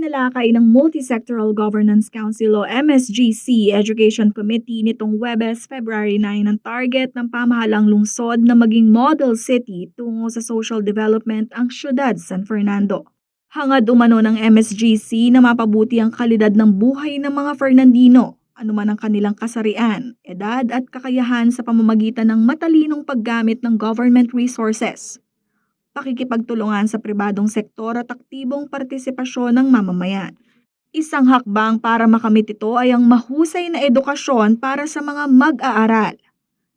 Tinalakay ng Multisectoral Governance Council o MSGC Education Committee nitong Huwebes, February 9 ang target ng pamahalang lungsod na maging model city tungo sa social development ang siyudad San Fernando. Hangad umano ng MSGC na mapabuti ang kalidad ng buhay ng mga Fernandino, anuman ang kanilang kasarian, edad at kakayahan sa pamamagitan ng matalinong paggamit ng government resources, pakikipagtulungan sa pribadong sektor at aktibong partisipasyon ng mamamayan. Isang hakbang para makamit ito ay ang mahusay na edukasyon para sa mga mag-aaral.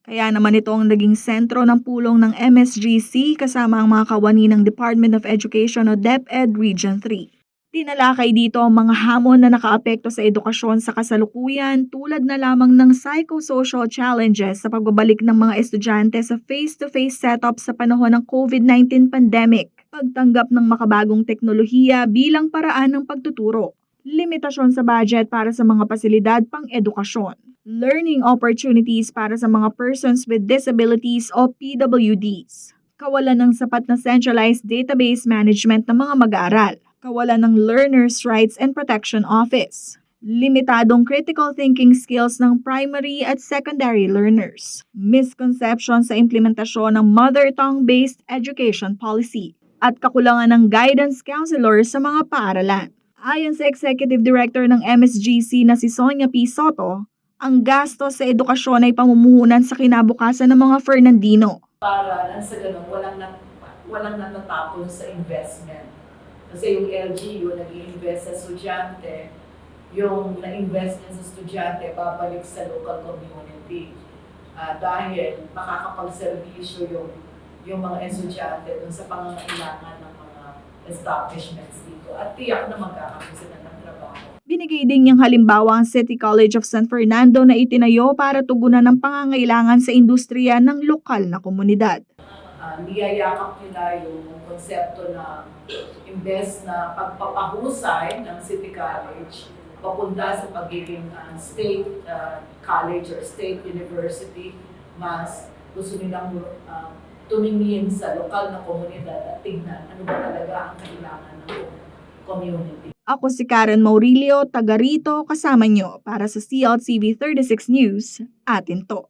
Kaya naman ito ang naging sentro ng pulong ng MSGC kasama ang mga kawani ng Department of Education o DepEd Region 3. Tinalakay dito ang mga hamon na nakaapekto sa edukasyon sa kasalukuyan tulad na lamang ng psychosocial challenges sa pagbabalik ng mga estudyante sa face-to-face setup sa panahon ng COVID-19 pandemic, pagtanggap ng makabagong teknolohiya bilang paraan ng pagtuturo, limitasyon sa budget para sa mga pasilidad pang-edukasyon, learning opportunities para sa mga persons with disabilities o PWDs, kawalan ng sapat na centralized database management ng mga mag-aaral, kawalan ng Learners' Rights and Protection Office, limitadong critical thinking skills ng primary at secondary learners, misconception sa implementasyon ng mother tongue-based education policy, at kakulangan ng guidance counselors sa mga paaralan. Ayon sa Executive Director ng MSGC na si Sonia P. Soto, ang gastos sa edukasyon ay pamumuhunan sa kinabukasan ng mga Fernandino. Para sa ganun, walang natatapon sa investment. Kasi yung LGU nag-i-invest sa estudyante, yung na-invest niya sa estudyante, babalik sa local community. Dahil makakapag-servisyo yung mga estudyante dun sa pangangailangan ng mga establishments dito. At tiyak na magkakaroon sila ng trabaho. Binigay din niyang halimbawa ang City College of San Fernando na itinayo para tugunan ng pangangailangan sa industriya ng lokal na komunidad. Niyayakap nila yung konsepto na imbes na pagpapahusay ng City College papunta sa pagiging state college or state university, mas gusto nilang tumingin sa lokal na komunidad at tignan ano ba talaga ang kailangan ng community. Ako si Karen Maurilio, taga rito kasama nyo para sa CLTV 36 News, atin to.